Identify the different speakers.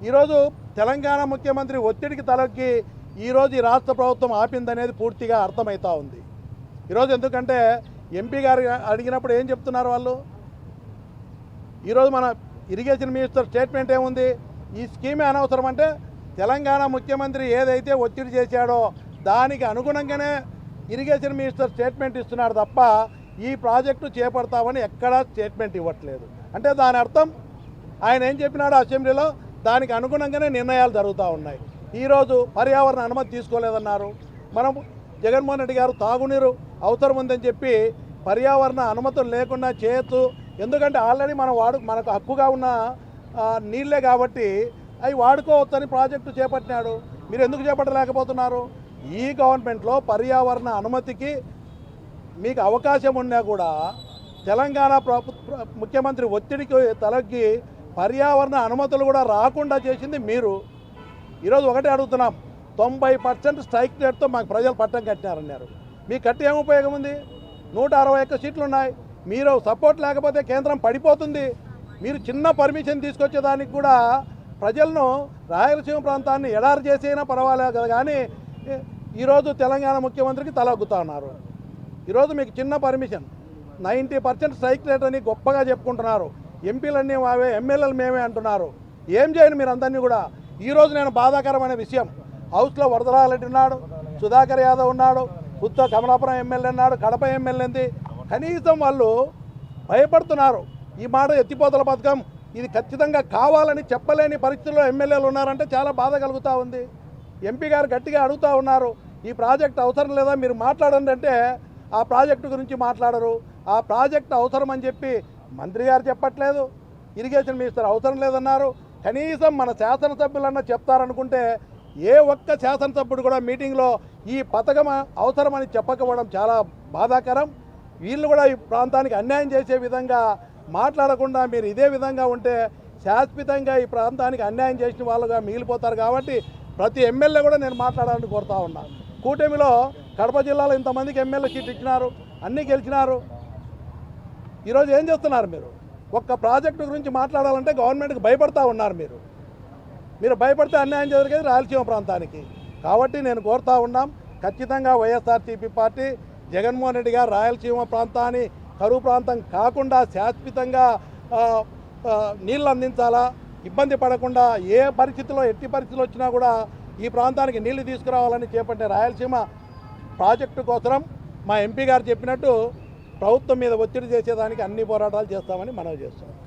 Speaker 1: ఈరోజు తెలంగాణ ముఖ్యమంత్రి ఒత్తిడికి తలొగ్గి ఈరోజు ఈ రాష్ట్ర ప్రభుత్వం ఆపిందనేది పూర్తిగా అర్థమవుతూ ఉంది. ఈరోజు ఎందుకంటే ఎంపీ గారు అడిగినప్పుడు ఏం చెప్తున్నారు వాళ్ళు? ఈరోజు మన ఇరిగేషన్ మినిస్టర్ స్టేట్మెంట్ ఏముంది? ఈ స్కీమే అనవసరం అంటే తెలంగాణ ముఖ్యమంత్రి ఏదైతే ఒత్తిడి చేశాడో దానికి అనుగుణంగానే ఇరిగేషన్ మినిస్టర్ స్టేట్మెంట్ ఇస్తున్నాడు తప్ప ఈ ప్రాజెక్టు చేపడతామని ఎక్కడా స్టేట్మెంట్ ఇవ్వట్లేదు. అంటే దాని అర్థం ఆయన ఏం చెప్పినాడో అసెంబ్లీలో దానికి అనుగుణంగానే నిర్ణయాలు జరుగుతూ ఉన్నాయి. ఈరోజు పర్యావరణ అనుమతి తీసుకోలేదన్నారు. మనం జగన్మోహన్ రెడ్డి గారు తాగునీరు అవసరం ఉందని చెప్పి పర్యావరణ అనుమతులు లేకుండా చేయొచ్చు, ఎందుకంటే ఆల్రెడీ మనకు హక్కుగా ఉన్న నీళ్ళే కాబట్టి అవి వాడుకోవచ్చని ప్రాజెక్టు చేపట్టినాడు. మీరు ఎందుకు చేపట్టలేకపోతున్నారు? ఈ గవర్నమెంట్లో పర్యావరణ అనుమతికి మీకు అవకాశం ఉన్నా కూడా తెలంగాణ ముఖ్యమంత్రి ఒత్తిడికి తలగ్గి పర్యావరణ అనుమతులు కూడా రాకుండా చేసింది మీరు. ఈరోజు ఒకటే అడుగుతున్నాం, 90% స్ట్రైక్ రేట్తో మాకు ప్రజలు పట్టం కట్టినారన్నారు. మీకు కట్టి ఏం ఉపయోగం ఉంది? 161 సీట్లు ఉన్నాయి. మీరు సపోర్ట్ లేకపోతే కేంద్రం పడిపోతుంది. మీరు చిన్న పర్మిషన్ తీసుకొచ్చేదానికి కూడా ప్రజలను రాయలసీమ ప్రాంతాన్ని ఎడారి చేసైనా పర్వాలేదు కదా, కానీ ఈరోజు తెలంగాణ ముఖ్యమంత్రికి తలొగ్గుతా ఉన్నారు. ఈరోజు మీకు చిన్న పర్మిషన్ 90% స్ట్రైక్ రేట్ అని గొప్పగా చెప్పుకుంటున్నారు. ఎంపీలన్నీ అవే, ఎమ్మెల్యేలు మేమే అంటున్నారు. ఏం చేయండి మీరు అందరినీ కూడా? ఈరోజు నేను బాధాకరమైన విషయం, హౌస్లో వరదరారెడ్డి ఉన్నాడు, సుధాకర్ యాదవ్ ఉన్నాడు, ఉత్త కమలాపురం ఎమ్మెల్యే ఉన్నాడు, కడప ఎమ్మెల్యేంది. కనీసం వాళ్ళు భయపడుతున్నారు. ఈ మాట ఎత్తిపోతల పథకం ఇది ఖచ్చితంగా కావాలని చెప్పలేని పరిస్థితుల్లో ఎమ్మెల్యేలు ఉన్నారంటే చాలా బాధ కలుగుతూ ఉంది. ఎంపీ గారు గట్టిగా అడుగుతూ ఉన్నారు, ఈ ప్రాజెక్ట్ అవసరం లేదా మీరు మాట్లాడండి అంటే ఆ ప్రాజెక్టు గురించి మాట్లాడరు. ఆ ప్రాజెక్టు అవసరం అని చెప్పి మంత్రి గారు చెప్పట్లేదు, ఇరిగేషన్ మినిస్టర్ అవసరం లేదన్నారు. కనీసం మన శాసనసభ్యులన్నా చెప్తారనుకుంటే ఏ ఒక్క శాసనసభ్యుడు కూడా మీటింగ్లో ఈ పథకం అవసరమని చెప్పకపోవడం చాలా బాధాకరం. వీళ్ళు కూడా ఈ ప్రాంతానికి అన్యాయం చేసే విధంగా మాట్లాడకుండా మీరు ఇదే విధంగా ఉంటే శాశ్వతంగా ఈ ప్రాంతానికి అన్యాయం చేసిన వాళ్ళుగా మిగిలిపోతారు. కాబట్టి ప్రతి ఎమ్మెల్యే కూడా నేను మాట్లాడాలని కోరుతా ఉన్నా. కూటమిలో కడప జిల్లాలో ఇంతమందికి ఎమ్మెల్యే సీట్ ఇచ్చినారు, అన్నీ గెలిచినారు. ఈరోజు ఏం చేస్తున్నారు మీరు? ఒక్క ప్రాజెక్టు గురించి మాట్లాడాలంటే గవర్నమెంట్కి భయపడతా ఉన్నారు. మీరు భయపడితే అన్యాయం జరిగేది రాయలసీమ ప్రాంతానికి. కాబట్టి నేను కోరుతా ఉన్నాం, ఖచ్చితంగా వైఎస్ఆర్సీపీ పార్టీ జగన్మోహన్ రెడ్డి గారు రాయలసీమ ప్రాంతాన్ని కరువు ప్రాంతం కాకుండా శాశ్వతంగా నీళ్ళు అందించాలా, ఇబ్బంది పడకుండా ఏ పరిస్థితిలో ఎట్టి పరిస్థితులు వచ్చినా కూడా ఈ ప్రాంతానికి నీళ్లు తీసుకురావాలని చేపట్టే రాయలసీమ ప్రాజెక్టు కోసం మా ఎంపీ గారు చెప్పినట్టు ప్రభుత్వం మీద ఒత్తిడి చేసేదానికి అన్ని పోరాటాలు చేస్తామని మనవి చేస్తున్నాం.